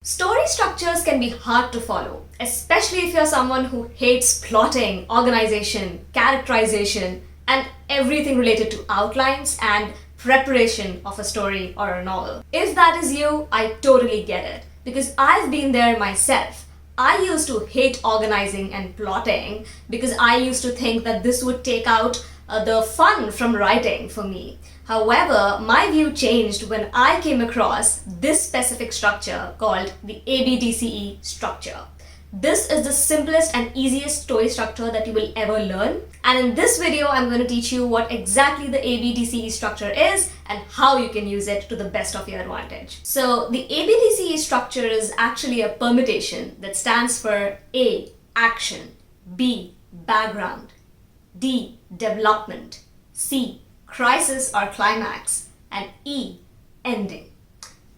Story structures can be hard to follow, especially if you're someone who hates plotting, organization, characterization, and everything related to outlines and preparation of a story or a novel. If that is you, I totally get it, because I've been there myself. I used to hate organizing and plotting because I used to think that this would take out the fun from writing for me. However, my view changed when I came across this specific structure called the ABDCE structure. This is the simplest and easiest story structure that you will ever learn. And in this video, I'm going to teach you what exactly the ABDCE structure is and how you can use it to the best of your advantage. So the ABDCE structure is actually a permutation that stands for A, action, B, background, D, development, C, crisis or climax, and E, ending.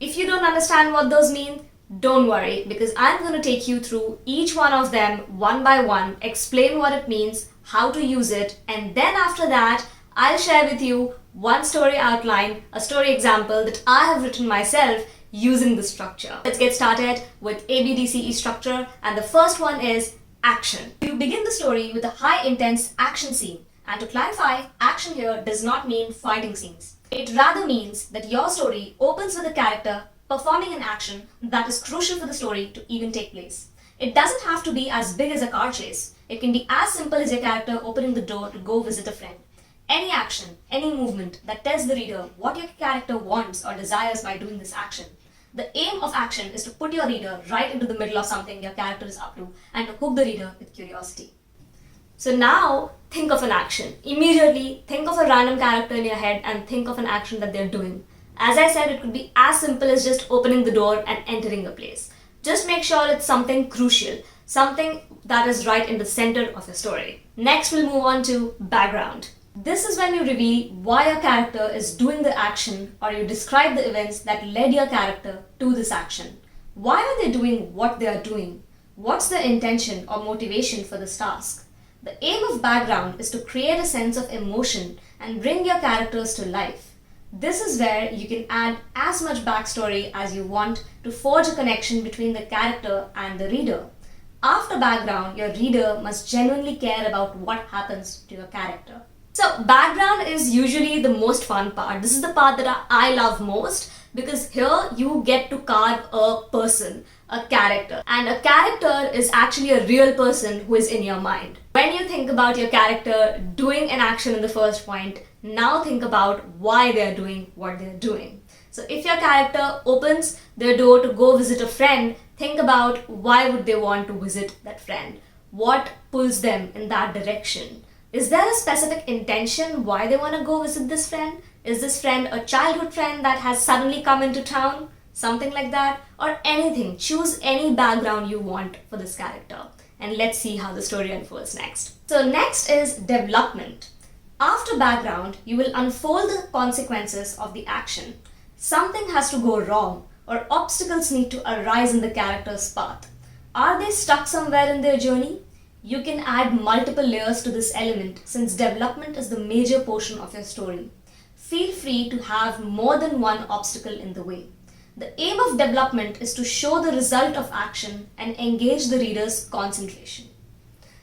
If you don't understand what those mean, don't worry, because I'm going to take you through each one of them one by one, explain what it means, how to use it, and then after that, I'll share with you one story outline, a story example that I have written myself using this structure. Let's get started with ABDCE structure, and the first one is action. You begin the story with a high intense action scene. And to clarify, action here does not mean fighting scenes. It rather means that your story opens with a character performing an action that is crucial for the story to even take place. It doesn't have to be as big as a car chase. It can be as simple as your character opening the door to go visit a friend. Any action, any movement that tells the reader what your character wants or desires by doing this action. The aim of action is to put your reader right into the middle of something your character is up to and to hook the reader with curiosity. So now, think of an action. Immediately, think of a random character in your head and think of an action that they're doing. As I said, it could be as simple as just opening the door and entering a place. Just make sure it's something crucial, something that is right in the center of your story. Next, we'll move on to background. This is when you reveal why your character is doing the action, or you describe the events that led your character to this action. Why are they doing what they are doing? What's their intention or motivation for this task? The aim of background is to create a sense of emotion and bring your characters to life. This is where you can add as much backstory as you want to forge a connection between the character and the reader. After background, your reader must genuinely care about what happens to your character. So background is usually the most fun part. This is the part that I love most, because here you get to carve a person, a character. And a character is actually a real person who is in your mind. When you think about your character doing an action in the first point, now think about why they're doing what they're doing. So if your character opens their door to go visit a friend, think about why would they want to visit that friend? What pulls them in that direction? Is there a specific intention why they want to go visit this friend? Is this friend a childhood friend that has suddenly come into town? Something like that, or anything. Choose any background you want for this character. And let's see how the story unfolds next. So next is development. After background, you will unfold the consequences of the action. Something has to go wrong, or obstacles need to arise in the character's path. Are they stuck somewhere in their journey? You can add multiple layers to this element, since development is the major portion of your story. Feel free to have more than one obstacle in the way. The aim of development is to show the result of action and engage the reader's concentration.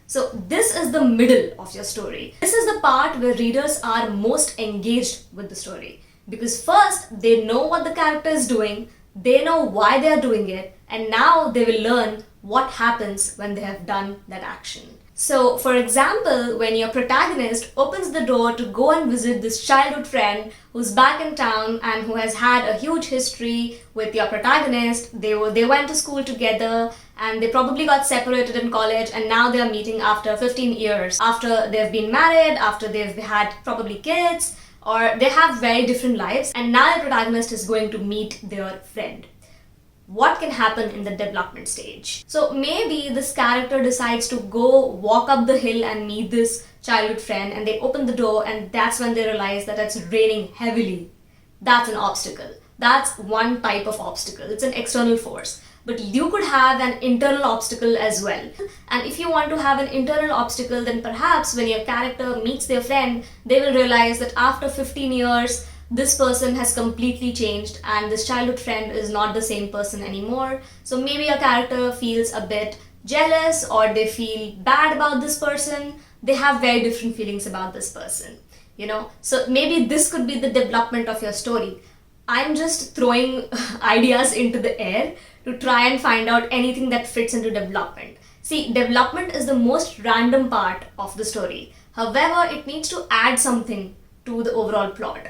So this is the middle of your story. This is the part where readers are most engaged with the story. Because first, they know what the character is doing, they know why they are doing it, and now they will learn what happens when they have done that action. So, for example, when your protagonist opens the door to go and visit this childhood friend who's back in town and who has had a huge history with your protagonist, they went to school together and they probably got separated in college, and now they are meeting after 15 years. After they've been married, after they've had probably kids, or they have very different lives, and now the protagonist is going to meet their friend. What can happen in the development stage? So maybe this character decides to go walk up the hill and meet this childhood friend, and they open the door and that's when they realize that it's raining heavily. That's an obstacle. That's one type of obstacle. It's an external force. But you could have an internal obstacle as well. And if you want to have an internal obstacle, then perhaps when your character meets their friend, they will realize that after 15 years, this person has completely changed and this childhood friend is not the same person anymore. So maybe your character feels a bit jealous or they feel bad about this person. They have very different feelings about this person, you know. So maybe this could be the development of your story. I'm just throwing ideas into the air to try and find out anything that fits into development. See, development is the most random part of the story. However, it needs to add something to the overall plot.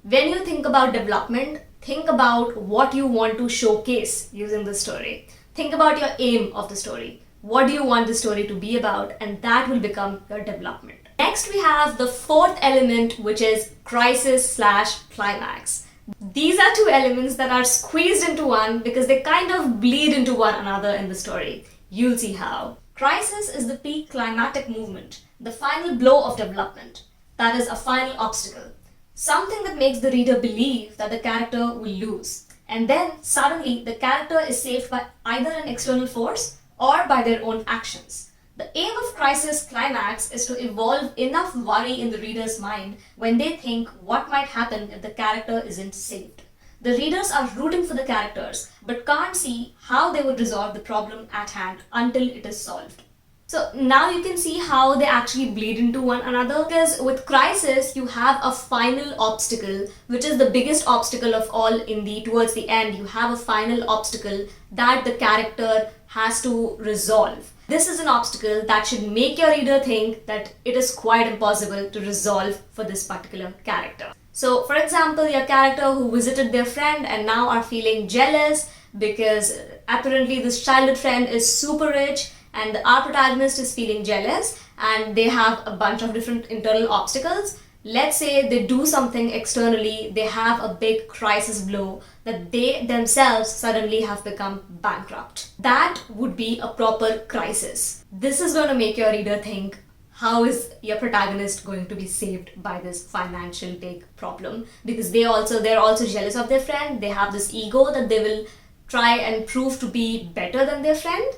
When you think about development, think about what you want to showcase using the story. Think about your aim of the story. What do you want the story to be about? And that will become your development. Next, we have the fourth element, which is crisis/climax. These are two elements that are squeezed into one because they kind of bleed into one another in the story. You'll see how. Crisis is the peak climactic movement, the final blow of development. That is a final obstacle. Something that makes the reader believe that the character will lose. And then suddenly the character is saved by either an external force or by their own actions. The aim of crisis climax is to evolve enough worry in the reader's mind when they think what might happen if the character isn't saved. The readers are rooting for the characters but can't see how they would resolve the problem at hand until it is solved. So now you can see how they actually bleed into one another, because with crisis you have a final obstacle, which is the biggest obstacle of all. Towards the end you have a final obstacle that the character has to resolve. This is an obstacle that should make your reader think that it is quite impossible to resolve for this particular character. So for example, your character who visited their friend and now are feeling jealous because apparently this childhood friend is super rich, and our protagonist is feeling jealous and they have a bunch of different internal obstacles. Let's say they do something externally, they have a big crisis blow that they themselves suddenly have become bankrupt. That would be a proper crisis. This is going to make your reader think, how is your protagonist going to be saved by this financial big problem? Because they're also jealous of their friend. They have this ego that they will try and prove to be better than their friend.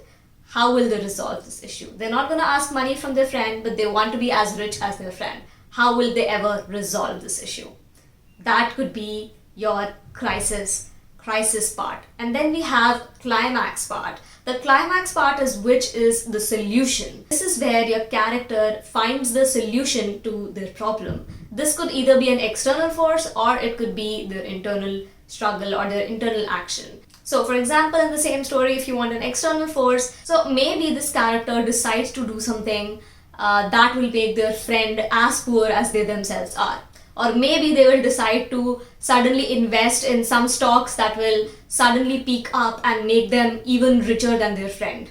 How will they resolve this issue? They're not going to ask money from their friend, but they want to be as rich as their friend. How will they ever resolve this issue? That could be your crisis part. And then we have climax part. The climax part which is the solution. This is where your character finds the solution to their problem. This could either be an external force or it could be their internal struggle or their internal action. So for example, in the same story, if you want an external force, so maybe this character decides to do something that will make their friend as poor as they themselves are. Or maybe they will decide to suddenly invest in some stocks that will suddenly peak up and make them even richer than their friend.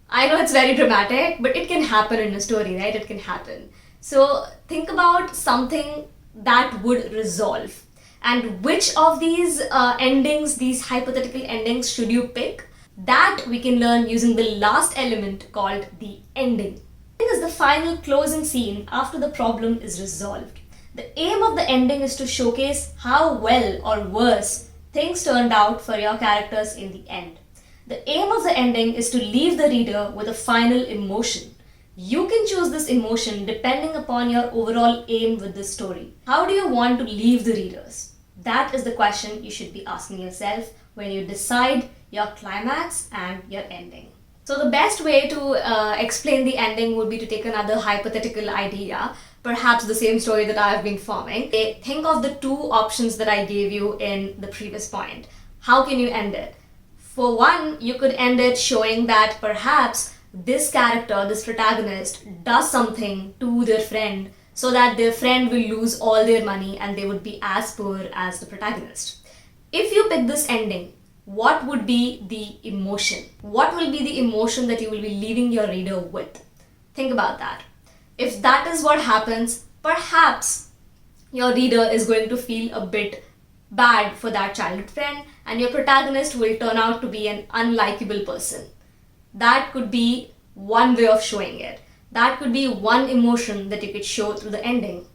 I know it's very dramatic, but it can happen in a story, right? It can happen. So think about something that would resolve. And which of these endings, these hypothetical endings, should you pick? That we can learn using the last element called the ending. It is the final closing scene after the problem is resolved. The aim of the ending is to showcase how well or worse things turned out for your characters in the end. The aim of the ending is to leave the reader with a final emotion. You can choose this emotion depending upon your overall aim with the story. How do you want to leave the readers? That is the question you should be asking yourself when you decide your climax and your ending. So the best way to explain the ending would be to take another hypothetical idea, perhaps the same story that I have been forming. Think of the two options that I gave you in the previous point. How can you end it? For one, you could end it showing that perhaps this character, this protagonist, does something to their friend so that their friend will lose all their money and they would be as poor as the protagonist. If you pick this ending, what would be the emotion? What will be the emotion that you will be leaving your reader with? Think about that. If that is what happens, perhaps your reader is going to feel a bit bad for that childhood friend and your protagonist will turn out to be an unlikable person. That could be one way of showing it. That could be one emotion that you could show through the ending.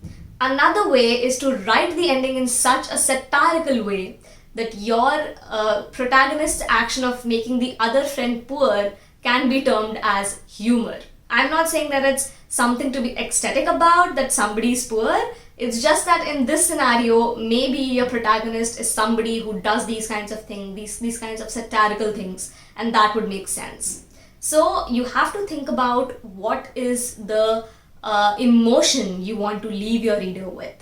Another way is to write the ending in such a satirical way that your protagonist's action of making the other friend poor can be termed as humor. I'm not saying that it's something to be ecstatic about, that somebody is poor. It's just that in this scenario, maybe your protagonist is somebody who does these kinds of things, these kinds of satirical things, and that would make sense. So you have to think about what is the emotion you want to leave your reader with.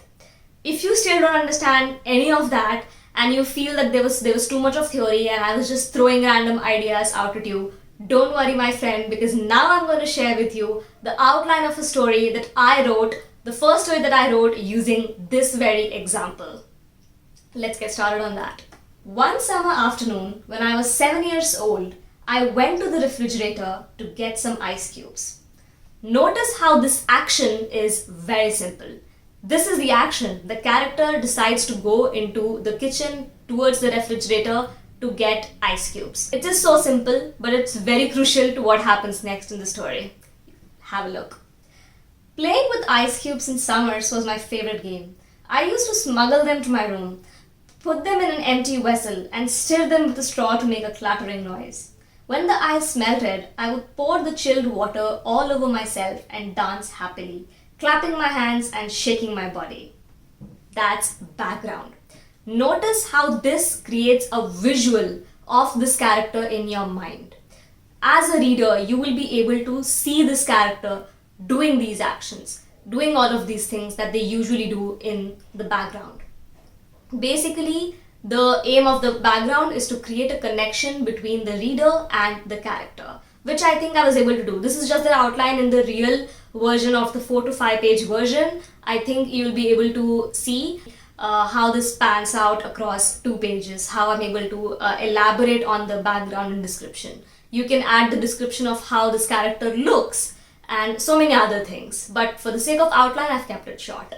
If you still don't understand any of that and you feel that there was too much of theory and I was just throwing random ideas out at you, don't worry, my friend, because now I'm going to share with you the outline of a story that I wrote, the first story that I wrote using this very example. Let's get started on that. One summer afternoon, when I was 7 years old, I went to the refrigerator to get some ice cubes. Notice how this action is very simple. This is the action. The character decides to go into the kitchen towards the refrigerator to get ice cubes. It is so simple, but it's very crucial to what happens next in the story. Have a look. Playing with ice cubes in summers was my favorite game. I used to smuggle them to my room, put them in an empty vessel, and stir them with a straw to make a clattering noise. When the ice melted, I would pour the chilled water all over myself and dance happily, clapping my hands and shaking my body. That's background. Notice how this creates a visual of this character in your mind. As a reader, you will be able to see this character doing these actions, doing all of these things that they usually do in the background. Basically, the aim of the background is to create a connection between the reader and the character, which I think I was able to do. This is just the outline. In the real version of the 4 to 5 page version, I think you'll be able to see how this pans out across 2 pages, how I'm able to elaborate on the background and description. You can add the description of how this character looks and so many other things, but for the sake of outline, I've kept it short.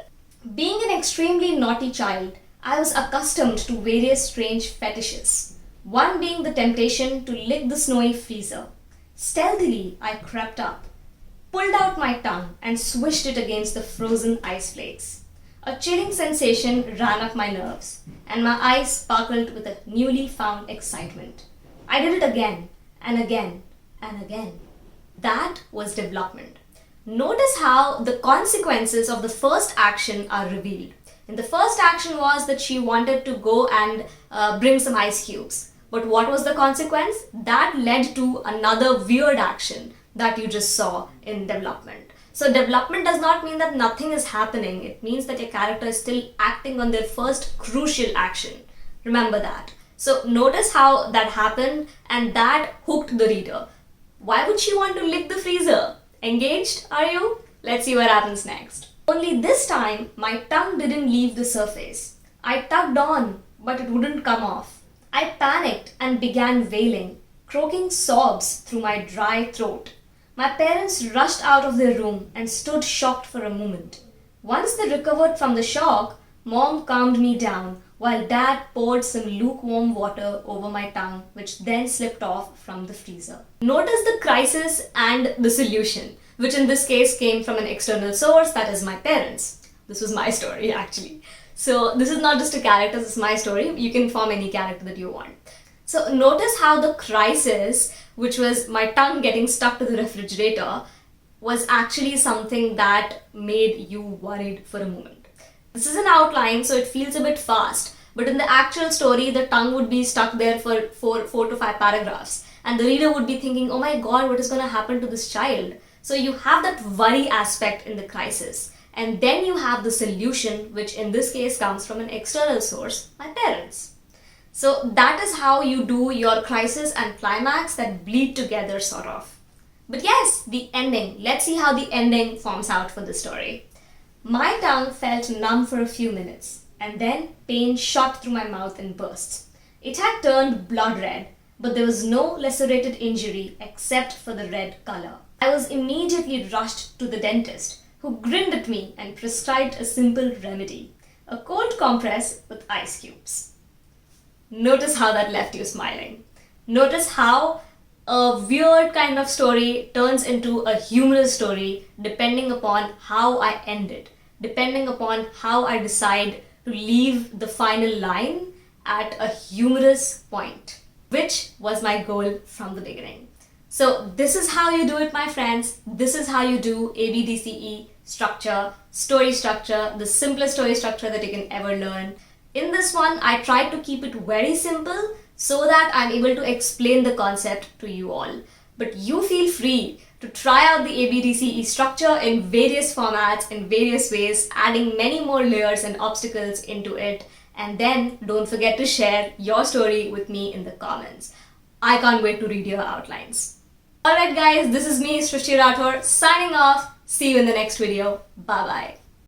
Being an extremely naughty child, I was accustomed to various strange fetishes, one being the temptation to lick the snowy freezer. Stealthily, I crept up, pulled out my tongue and swished it against the frozen ice flakes. A chilling sensation ran up my nerves, and my eyes sparkled with a newly found excitement. I did it again, and again, and again. That was development. Notice how the consequences of the first action are revealed. And the first action was that she wanted to go and bring some ice cubes. But what was the consequence? That led to another weird action that you just saw in development. So development does not mean that nothing is happening. It means that your character is still acting on their first crucial action. Remember that. So notice how that happened and that hooked the reader. Why would she want to lick the freezer? Engaged, are you? Let's see what happens next. Only this time, my tongue didn't leave the surface. I tugged on, but it wouldn't come off. I panicked and began wailing, croaking sobs through my dry throat. My parents rushed out of their room and stood shocked for a moment. Once they recovered from the shock, Mom calmed me down while Dad poured some lukewarm water over my tongue, which then slipped off from the freezer. Notice the crisis and the solution, which in this case came from an external source, that is my parents. This was my story actually. So this is not just a character, this is my story. You can form any character that you want. So notice how the crisis, which was my tongue getting stuck to the refrigerator, was actually something that made you worried for a moment. This is an outline, so it feels a bit fast, but in the actual story, the tongue would be stuck there for 4 to 5 paragraphs, and the reader would be thinking, oh my god, what is going to happen to this child? So you have that worry aspect in the crisis, and then you have the solution, which in this case comes from an external source, my parents. So that is how you do your crisis and climax that bleed together, sort of. But yes, the ending. Let's see how the ending forms out for the story. My tongue felt numb for a few minutes, and then pain shot through my mouth in bursts. It had turned blood red, but there was no lacerated injury except for the red color. I was immediately rushed to the dentist, who grinned at me and prescribed a simple remedy, a cold compress with ice cubes. Notice how that left you smiling. Notice how a weird kind of story turns into a humorous story depending upon how I end it, depending upon how I decide to leave the final line at a humorous point, which was my goal from the beginning. So this is how you do it, my friends. This is how you do ABDCE structure, story structure, the simplest story structure that you can ever learn. In this one, I tried to keep it very simple so that I'm able to explain the concept to you all. But you feel free to try out the ABDCE structure in various formats, in various ways, adding many more layers and obstacles into it. And then don't forget to share your story with me in the comments. I can't wait to read your outlines. Alright guys, this is me, Srishti Rathour, signing off. See you in the next video. Bye bye.